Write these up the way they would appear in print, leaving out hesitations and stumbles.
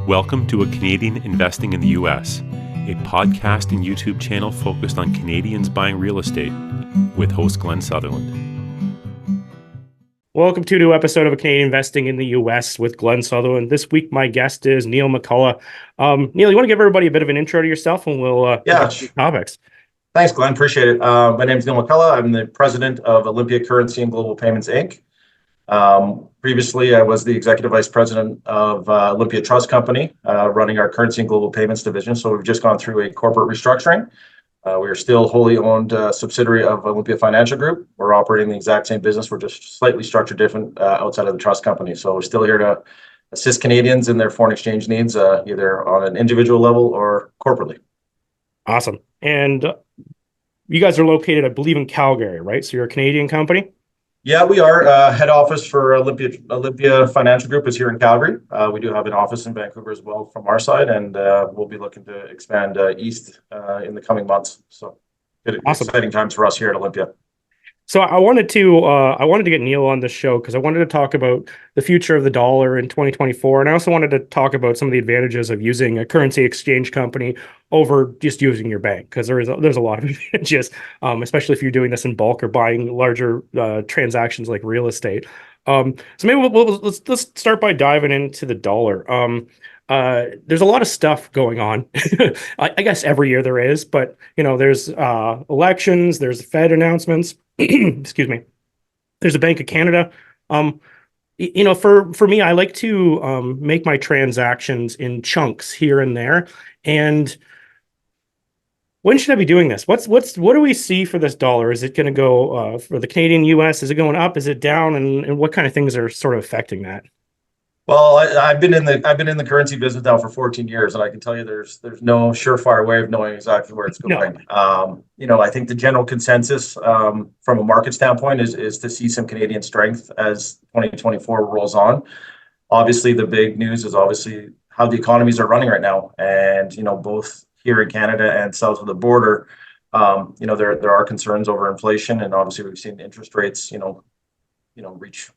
Welcome to A Canadian Investing in the U.S., a podcast and YouTube channel focused on Canadians buying real estate with host Glenn Sutherland. Welcome to a new episode of A Canadian Investing in the U.S. with Glenn Sutherland. This week, my guest is Neil McCullagh. Neil, you want to give everybody a bit of an intro to yourself and we'll get to topics. Thanks, Glenn. Appreciate it. My name is Neil McCullagh. I'm the president of Olympia Currency and Global Payments, Inc. Previously, I was the executive vice president of Olympia Trust Company, running our currency and global payments division. So we've just gone through a corporate restructuring. We are still wholly owned subsidiary of Olympia Financial Group. We're operating the exact same business. We're just slightly structured different outside of the trust company. So we're still here to assist Canadians in their foreign exchange needs, either on an individual level or corporately. Awesome. And you guys are located, I believe, in Calgary, right? So you're a Canadian company? Yeah, we are. Head office for Olympia Financial Group is here in Calgary. We do have an office in Vancouver as well from our side, and we'll be looking to expand east in the coming months. So awesome. Exciting times for us here at Olympia. So I wanted to get Neil on the show because I wanted to talk about the future of the dollar in 2024, and I also wanted to talk about some of the advantages of using a currency exchange company over just using your bank, because there's a lot of advantages, especially if you're doing this in bulk or buying larger transactions like real estate. So maybe let's start by diving into the dollar. There's a lot of stuff going on. I guess every year there is, but there's elections, there's Fed announcements. Excuse me. There's a Bank of Canada. For me, I like to make my transactions in chunks here and there. And when should I be doing this? What do we see for this dollar? Is it going to go for the Canadian US? Is it going up? Is it down? And what kind of things are sort of affecting that? Well, I've been in the currency business now for 14 years, and I can tell you there's no surefire way of knowing exactly where it's going. No. I think the general consensus from a market standpoint is to see some Canadian strength as 2024 rolls on. Obviously, the big news is obviously how the economies are running right now, and both here in Canada and south of the border, there are concerns over inflation, and obviously we've seen interest rates, reach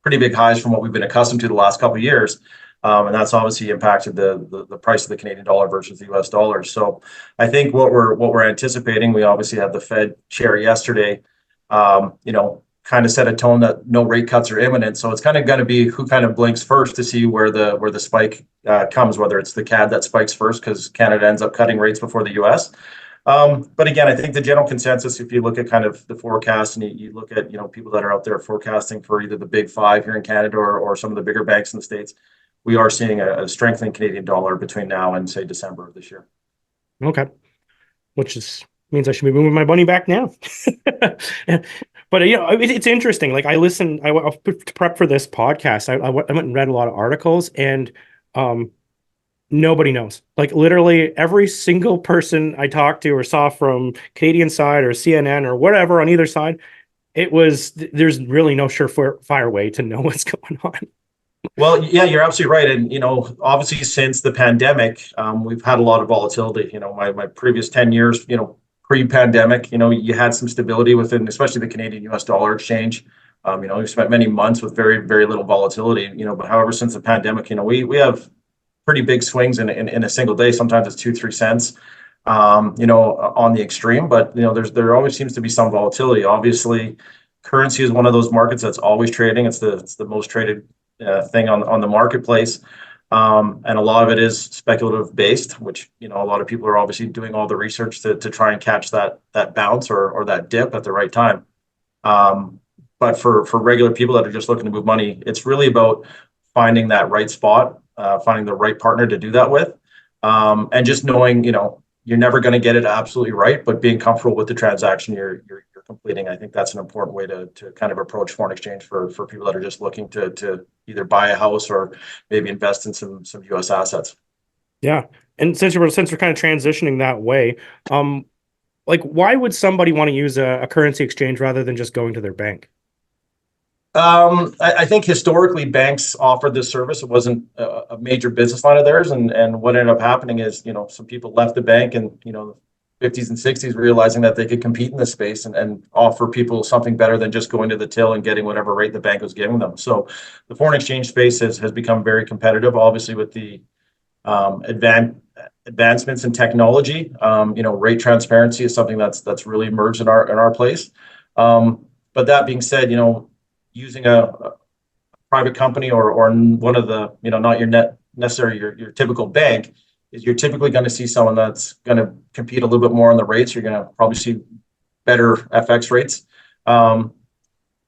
pretty big highs from what we've been accustomed to the last couple of years. And that's obviously impacted the price of the Canadian dollar versus the US dollar. So I think what we're anticipating, we obviously had the Fed chair yesterday, kind of set a tone that no rate cuts are imminent. So it's kind of going to be who kind of blinks first to see where the spike comes, whether it's the CAD that spikes first because Canada ends up cutting rates before the US. But again, I think the general consensus, if you look at kind of the forecast and you look at, people that are out there forecasting for either the big five here in Canada or some of the bigger banks in the States, we are seeing a strengthening Canadian dollar between now and say December of this year. Okay. Which means I should be moving my money back now. But it's interesting. Like to prep for this podcast, I went and read a lot of articles, and nobody knows. Like literally every single person I talked to or saw from Canadian side or CNN or whatever on either side, there's really no surefire way to know what's going on. Well, yeah, you're absolutely right. And, obviously since the pandemic, we've had a lot of volatility. My previous 10 years, pre-pandemic, you had some stability within, especially the Canadian US dollar exchange. We've spent many months with very, very little volatility, but however, since the pandemic, we have pretty big swings in a single day. Sometimes it's 2-3 cents, on the extreme, but there always seems to be some volatility. Obviously, currency is one of those markets that's always trading. It's the most traded thing on the marketplace, and a lot of it is speculative based, which a lot of people are obviously doing all the research to try and catch that bounce or that dip at the right time. But for regular people that are just looking to move money, it's really about finding that right spot. Finding the right partner to do that with, and just knowing, you're never going to get it absolutely right, but being comfortable with the transaction you're completing. I think that's an important way to kind of approach foreign exchange for people that are just looking to either buy a house or maybe invest in some U.S. assets. Yeah, and since we're kind of transitioning that way, why would somebody want to use a currency exchange rather than just going to their bank? I think historically banks offered this service. It wasn't a major business line of theirs. And what ended up happening is, some people left the bank and, 50s and 60s, realizing that they could compete in this space and offer people something better than just going to the till and getting whatever rate the bank was giving them. So the foreign exchange space has become very competitive, obviously with the advancements in technology. Rate transparency is something that's really emerged in our place. But that being said, using a private company or one of the, not necessarily your typical bank, is you're typically going to see someone that's going to compete a little bit more on the rates. You're going to probably see better FX rates. The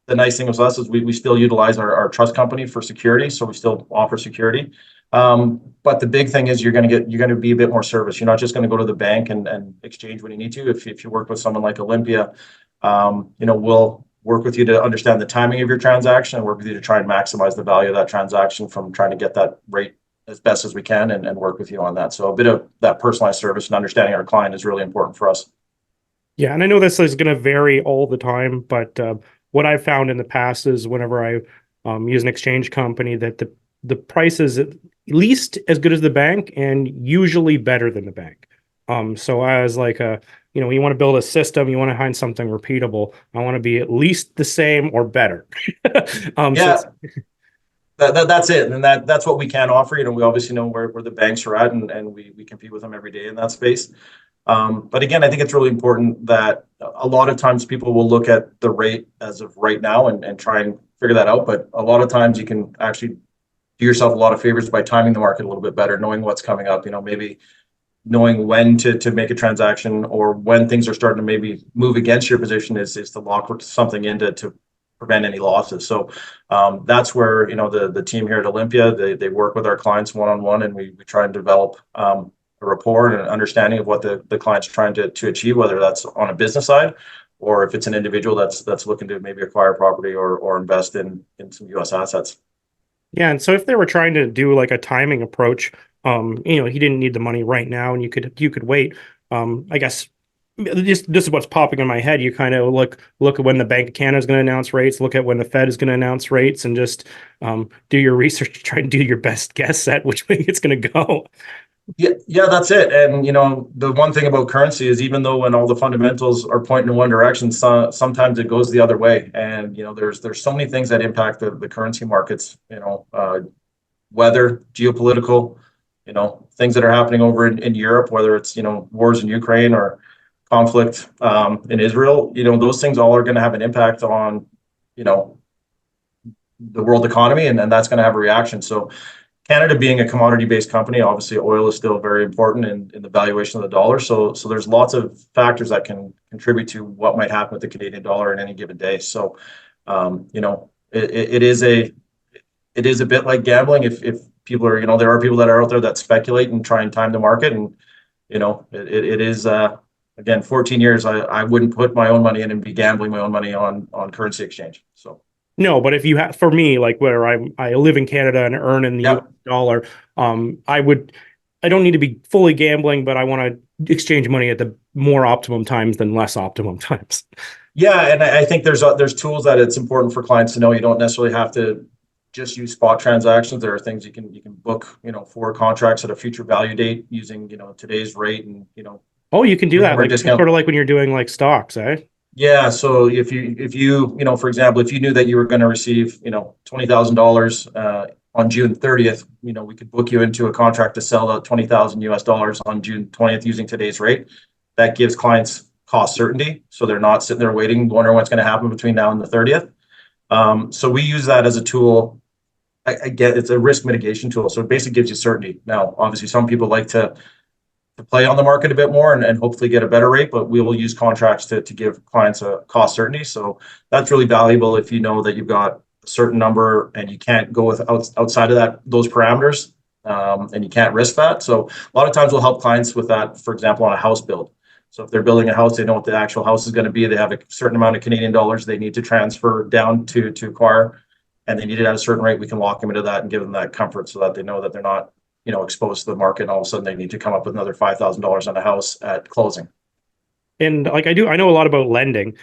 nice thing with us is we still utilize our trust company for security, so we still offer security. But the big thing is you're going to be a bit more service. You're not just going to go to the bank and exchange when you need to. If you work with someone like Olympia, we'll work with you to understand the timing of your transaction and work with you to try and maximize the value of that transaction from trying to get that rate as best as we can and work with you on that. So a bit of that personalized service and understanding our client is really important for us. Yeah, and I know this is going to vary all the time, but what I've found in the past is whenever I use an exchange company, that the price is at least as good as the bank and usually better than the bank. So as like you want to build a system, you want to find something repeatable. I want to be at least the same or better. Yeah. That's it, and that's what we can offer. We obviously know where the banks are at, and we compete with them every day in that space. But again, I think it's really important that a lot of times people will look at the rate as of right now and try and figure that out. But a lot of times you can actually do yourself a lot of favors by timing the market a little bit better, knowing what's coming up. Maybe knowing when to make a transaction or when things are starting to maybe move against your position is to lock something in to prevent any losses. So that's where the team here at Olympia, they work with our clients one-on-one, and we try and develop a rapport and an understanding of what the client's trying to achieve, whether that's on a business side or if it's an individual that's looking to maybe acquire property or invest in some US assets. Yeah, and so if they were trying to do like a timing approach, he didn't need the money right now, and you could wait. I guess this is what's popping in my head. You kind of look at when the Bank of Canada is going to announce rates, look at when the Fed is going to announce rates, and just do your research, try and do your best guess at which way it's going to go. Yeah, that's it. And the one thing about currency is even though when all the fundamentals are pointing in one direction, sometimes it goes the other way. And there's so many things that impact the currency markets. Weather, geopolitical, things that are happening over in Europe, whether it's wars in Ukraine or conflict in Israel. Those things all are going to have an impact on the world economy, and that's going to have a reaction. So Canada being a commodity-based company, obviously oil is still very important in the valuation of the dollar. So there's lots of factors that can contribute to what might happen with the Canadian dollar in any given day. So, it is a bit like gambling. If people are, there are people that are out there that speculate and try and time the market, and it is again 14 years. I wouldn't put my own money in and be gambling my own money on currency exchange. So. No, but if you have, for me, like where I live in Canada and earn in the US dollar, I don't need to be fully gambling, but I want to exchange money at the more optimum times than less optimum times. Yeah, and I think there's tools that it's important for clients to know. You don't necessarily have to just use spot transactions. There are things you can book, forward contracts at a future value date using, today's rate and, Oh, you can do that, like sort of like when you're doing like stocks, eh? Yeah. So if you for example, if you knew that you were going to receive, $20,000 on June 30th, we could book you into a contract to sell the $20,000 on June 20th using today's rate. That gives clients cost certainty. So they're not sitting there waiting, wondering what's going to happen between now and the 30th. So we use that as a tool. Again, it's a risk mitigation tool. So it basically gives you certainty. Now, obviously, some people like to play on the market a bit more and hopefully get a better rate, but we will use contracts to give clients a cost certainty. So that's really valuable if you know that you've got a certain number and you can't go outside of those parameters, and you can't risk that. So a lot of times we'll help clients with that, for example, on a house build. So if they're building a house, they know what the actual house is going to be. They have a certain amount of Canadian dollars they need to transfer down to acquire, and they need it at a certain rate. We can lock them into that and give them that comfort so that they know that they're not exposed to the market, and all of a sudden they need to come up with another $5,000 on a house at closing. And like I know a lot about lending.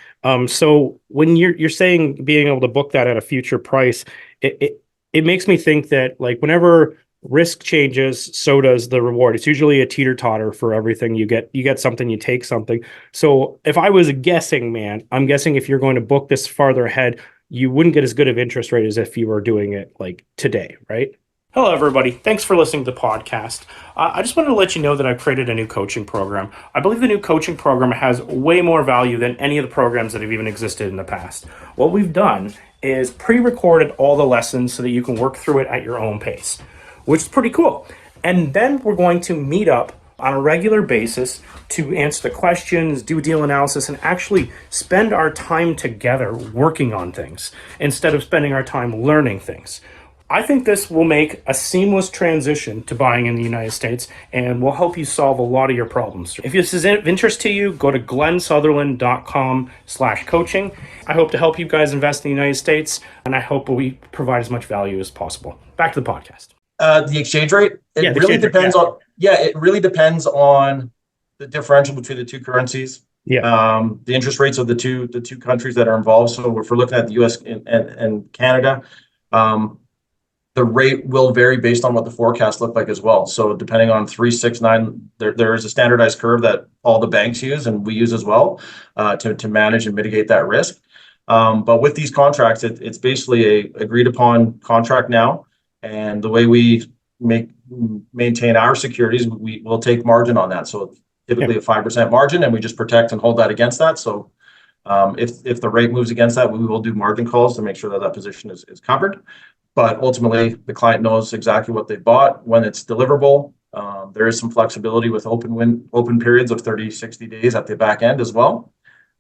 So when you're saying being able to book that at a future price, it makes me think that like whenever risk changes, so does the reward. It's usually a teeter-totter for everything. You get something, you take something. So if I was guessing, man, I'm guessing if you're going to book this farther ahead, you wouldn't get as good of interest rate as if you were doing it like today, right? Hello, everybody. Thanks for listening to the podcast. I just wanted to let you know that I've created a new coaching program. I believe the new coaching program has way more value than any of the programs that have even existed in the past. What we've done is pre-recorded all the lessons so that you can work through it at your own pace, which is pretty cool. And then we're going to meet up on a regular basis to answer the questions, do deal analysis, and actually spend our time together working on things instead of spending our time learning things. I think this will make a seamless transition to buying in the United States and will help you solve a lot of your problems. If this is of interest to you, go to glensutherland.com/coaching. I hope to help you guys invest in the United States, and I hope we provide as much value as possible. Back to the podcast. The exchange rate, it really depends on the differential between the two currencies. Yeah. The interest rates of the two countries that are involved. So if we're looking at the US and Canada, the rate will vary based on what the forecast look like as well. So depending on 3, 6, 9, there is a standardized curve that all the banks use and we use as well to manage and mitigate that risk. But with these contracts, it's basically a agreed upon contract now. And the way we maintain our securities, we will take margin on that. So typically a 5% margin, and we just protect and hold that against that. So if the rate moves against that, we will do margin calls to make sure that that position is covered. But ultimately, the client knows exactly what they bought, when it's deliverable. There is some flexibility with open periods of 30, 60 days at the back end as well.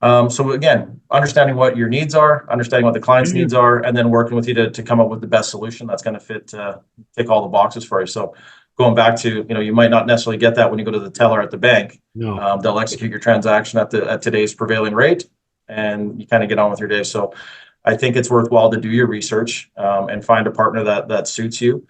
So again, understanding what your needs are, understanding what the client's needs are, and then working with you to come up with the best solution that's going to tick all the boxes for you. So going back to, you might not necessarily get that when you go to the teller at the bank. No. They'll execute your transaction at today's prevailing rate, and you kind of get on with your day. So I think it's worthwhile to do your research and find a partner that suits you.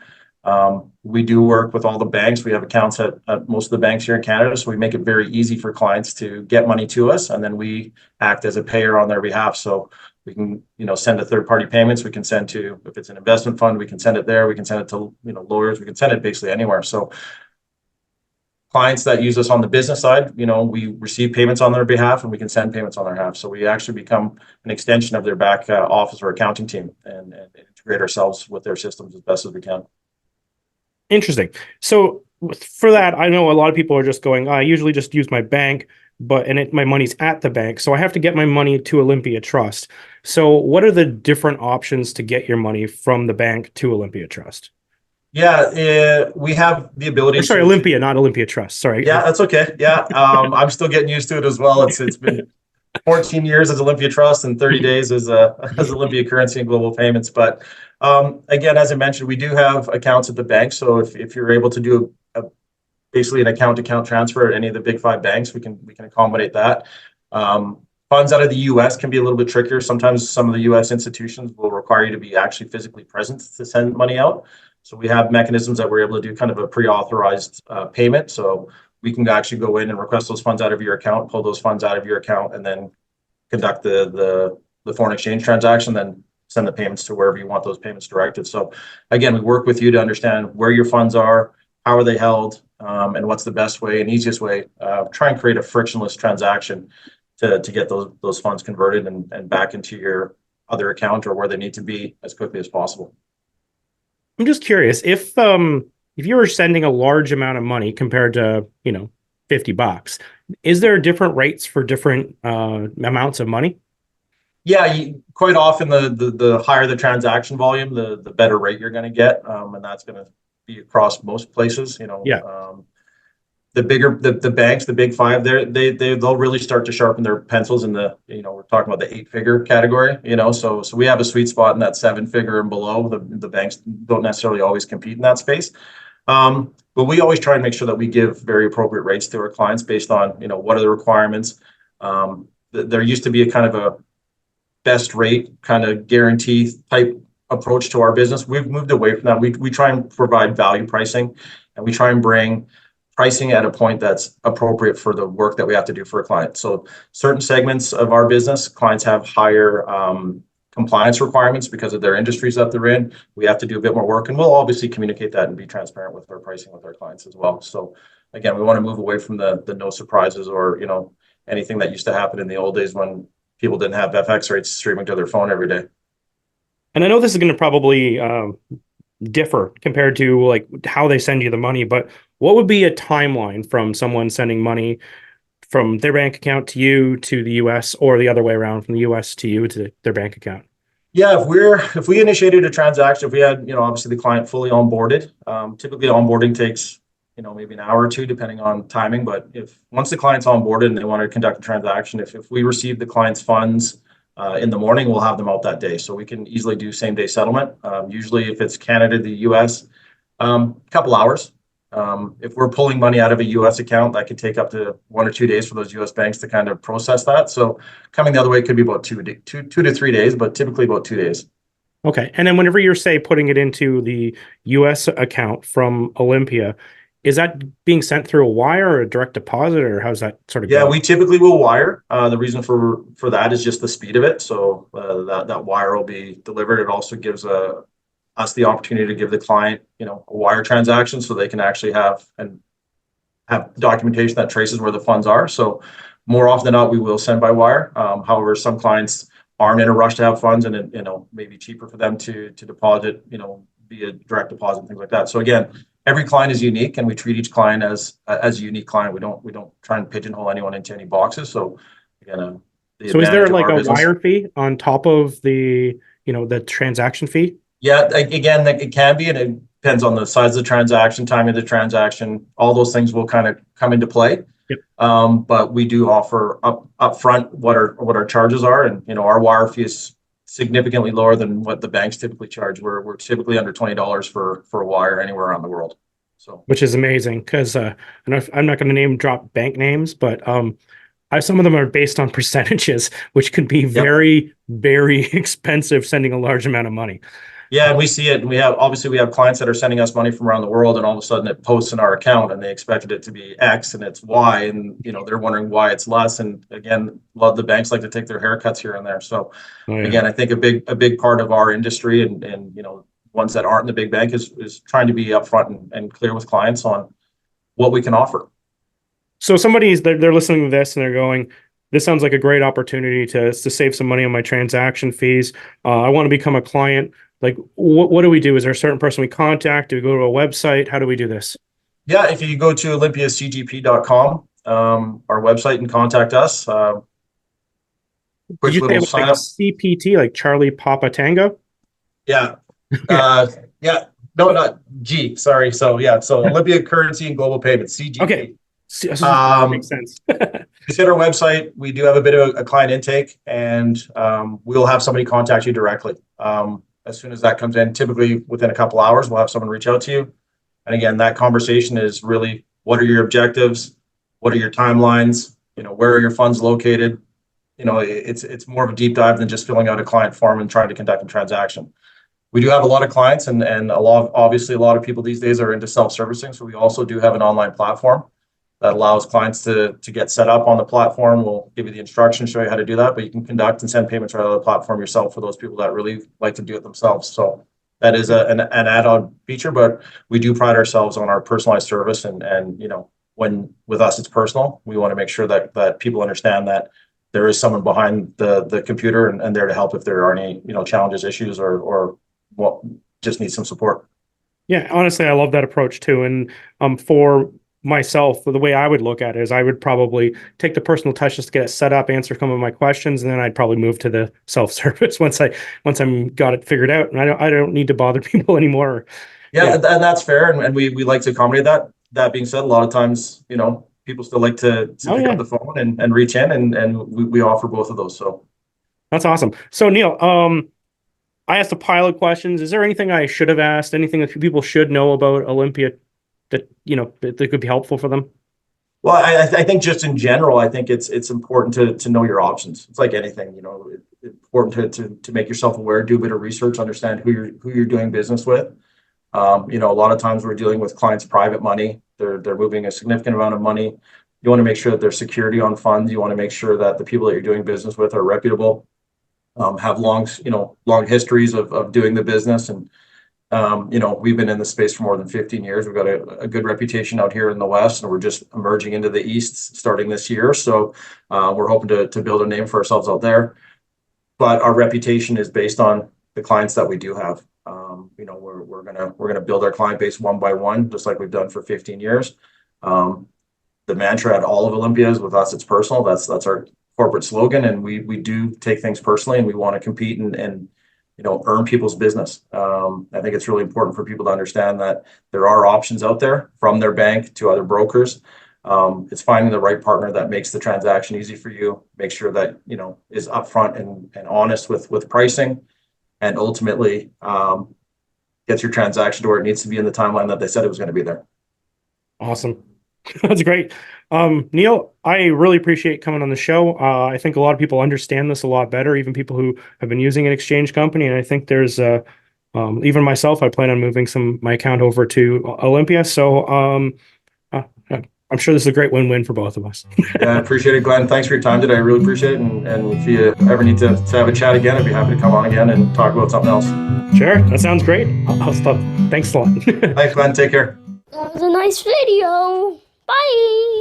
We do work with all the banks. We have accounts at most of the banks here in Canada, so we make it very easy for clients to get money to us, and then we act as a payer on their behalf. So we can, send to third-party payments. We can send to, if it's an investment fund, we can send it there. We can send it to, lawyers. We can send it basically anywhere. So clients that use us on the business side, we receive payments on their behalf and we can send payments on their behalf. So we actually become an extension of their back office or accounting team and integrate ourselves with their systems as best as we can. Interesting. So for that, I know a lot of people are just going, I usually just use my bank, my money's at the bank. So I have to get my money to Olympia Trust. So what are the different options to get your money from the bank to Olympia Trust? Yeah, we have the ability. Olympia, not Olympia Trust. Sorry. Yeah, that's okay. Yeah, I'm still getting used to it as well. It's been 14 years as Olympia Trust and 30 days as Olympia Currency and Global Payments. But again, as I mentioned, we do have accounts at the bank. So if you're able to do basically an account-to-account transfer at any of the big 5 banks, we can accommodate that. Funds out of the U.S. can be a little bit trickier. Sometimes some of the U.S. institutions will require you to be actually physically present to send money out. So we have mechanisms that we're able to do kind of a pre-authorized payment. So we can actually go in and request those funds out of your account, pull those funds out of your account, and then conduct the foreign exchange transaction, then send the payments to wherever you want those payments directed. So again, we work with you to understand where your funds are, how are they held, and what's the best way and easiest way. Try and create a frictionless transaction to get those funds converted and back into your other account or where they need to be as quickly as possible. I'm just curious if you were sending a large amount of money compared to, $50, is there different rates for different amounts of money? Yeah, quite often the higher the transaction volume, the better rate you're going to get, and that's going to be across most places. The bigger the banks, the big 5, they'll really start to sharpen their pencils in the we're talking about the 8-figure category. So we have a sweet spot in that 7-figure and below. The banks don't necessarily always compete in that space, but we always try and make sure that we give very appropriate rates to our clients based on what are the requirements. There used to be a kind of a best rate kind of guarantee type approach to our business. We've moved away from that. We try and provide value pricing, and we try and bring pricing at a point that's appropriate for the work that we have to do for a client. So certain segments of our business, clients have higher compliance requirements because of their industries that they're in. We have to do a bit more work, and we'll obviously communicate that and be transparent with our pricing with our clients as well. So again, we want to move away from the no surprises or, anything that used to happen in the old days when people didn't have FX rates streaming to their phone every day. And I know this is going to probably differ compared to like how they send you the money, but what would be a timeline from someone sending money from their bank account to you to the US, or the other way around, from the US to you to their bank account? Yeah, if we initiated a transaction, if we had, obviously the client fully onboarded, typically onboarding takes, maybe an hour or two, depending on timing. But once the client's onboarded and they want to conduct a transaction, if we receive the client's funds in the morning, we'll have them out that day. So we can easily do same day settlement. Usually if it's Canada, the US, a couple hours. If we're pulling money out of a US account, that could take up to 1 or 2 days for those US banks to kind of process that. So coming the other way could be about two to 3 days, but typically about 2 days. Okay. And then whenever you're, say, putting it into the US account from Olympia, is that being sent through a wire or a direct deposit, or how's that sort of Yeah, go? we typically will wire. The reason for that is just the speed of it. So that wire will be delivered. It also gives us the opportunity to give the client, a wire transaction, so they can actually have documentation that traces where the funds are. So more often than not, we will send by wire. However, some clients aren't in a rush to have funds, and it, maybe cheaper for them to deposit, via direct deposit, things like that. So again, every client is unique, and we treat each client as a unique client. We don't try and pigeonhole anyone into any boxes. So again, so is there like a wire fee on top of the the transaction fee? Yeah, again, it can be, and it depends on the size of the transaction, timing of the transaction. All those things will kind of come into play. Yep. But we do offer upfront what our charges are, and our wire fee is significantly lower than what the banks typically charge. We're typically under $20 for a wire anywhere around the world. So, which is amazing, because I'm not going to name drop bank names, but some of them are based on percentages, which can be very, very expensive, sending a large amount of money. Yeah, and we see it, and we have clients that are sending us money from around the world, and all of a sudden it posts in our account, and they expected it to be X, and it's Y, and they're wondering why it's less. And again, a lot of the banks like to take their haircuts here and there. So again, I think a big part of our industry, and ones that aren't in the big bank, is trying to be upfront and clear with clients on what we can offer. So they're listening to this and they're going, this sounds like a great opportunity to save some money on my transaction fees. I want to become a client. Like, what do we do? Is there a certain person we contact? Do we go to a website? How do we do this? Yeah, if you go to olympiacgp.com, our website, and contact us. Did you say sign up CPT, like Charlie Papa Tango? Yeah. Yeah. No, not G. Sorry. So Olympia Currency and Global Payments, CGP. Okay. Makes sense. Visit our website. We do have a bit of a client intake, and we'll have somebody contact you directly. As soon as that comes in, typically within a couple hours, we'll have someone reach out to you. And again, that conversation is really, what are your objectives? What are your timelines? Where are your funds located? It's more of a deep dive than just filling out a client form and trying to conduct a transaction. We do have a lot of clients, and a lot of people these days are into self-servicing. So we also do have an online platform that allows clients to get set up on the platform. We'll give you the instructions, show you how to do that, but you can conduct and send payments right out of the platform yourself for those people that really like to do it themselves. So that is an add-on feature, but we do pride ourselves on our personalized service, and when with us it's personal. We want to make sure that people understand that there is someone behind the computer and there to help if there are any challenges, issues, or what just need some support. Yeah, honestly, I love that approach too. And for myself, the way I would look at it is I would probably take the personal touch just to get it set up, answer some of my questions, and then I'd probably move to the self-service once I'm got it figured out, and I don't need to bother people anymore. Yeah, and that's fair, and we like to accommodate that. That being said, a lot of times, people still like to pick up the phone and reach in, and we offer both of those. So that's awesome. So Neil, I asked a pile of questions. Is there anything I should have asked? Anything that people should know about Olympia that that could be helpful for them? Well, I think just in general, I think it's important to know your options. It's like anything, it's important to make yourself aware, do a bit of research, understand who you're doing business with. A lot of times we're dealing with clients' private money. They're moving a significant amount of money. You want to make sure that there's security on funds. You want to make sure that the people that you're doing business with are reputable. have long histories of doing the business. And, we've been in the space for more than 15 years. We've got a good reputation out here in the West, and we're just emerging into the East starting this year. So we're hoping to build a name for ourselves out there. But our reputation is based on the clients that we do have. We're gonna build our client base one by one, just like we've done for 15 years. The mantra at all of Olympia is, with us, it's personal. That's our corporate slogan, and we do take things personally, and we want to compete and earn people's business. I think it's really important for people to understand that there are options out there, from their bank to other brokers. It's finding the right partner that makes the transaction easy for you, make sure that is upfront and honest with pricing, and ultimately gets your transaction to where it needs to be in the timeline that they said it was going to be there. Awesome. That's great. Neil, I really appreciate coming on the show. I think a lot of people understand this a lot better, even people who have been using an exchange company. And I think there's even myself, I plan on moving my account over to Olympia. So I'm sure this is a great win-win for both of us. Yeah, I appreciate it, Glenn. Thanks for your time today. I really appreciate it. And if you ever need to have a chat again, I'd be happy to come on again and talk about something else. Sure. That sounds great. I'll stop. Thanks a lot. Thanks, Glenn. Take care. That was a nice video. Bye.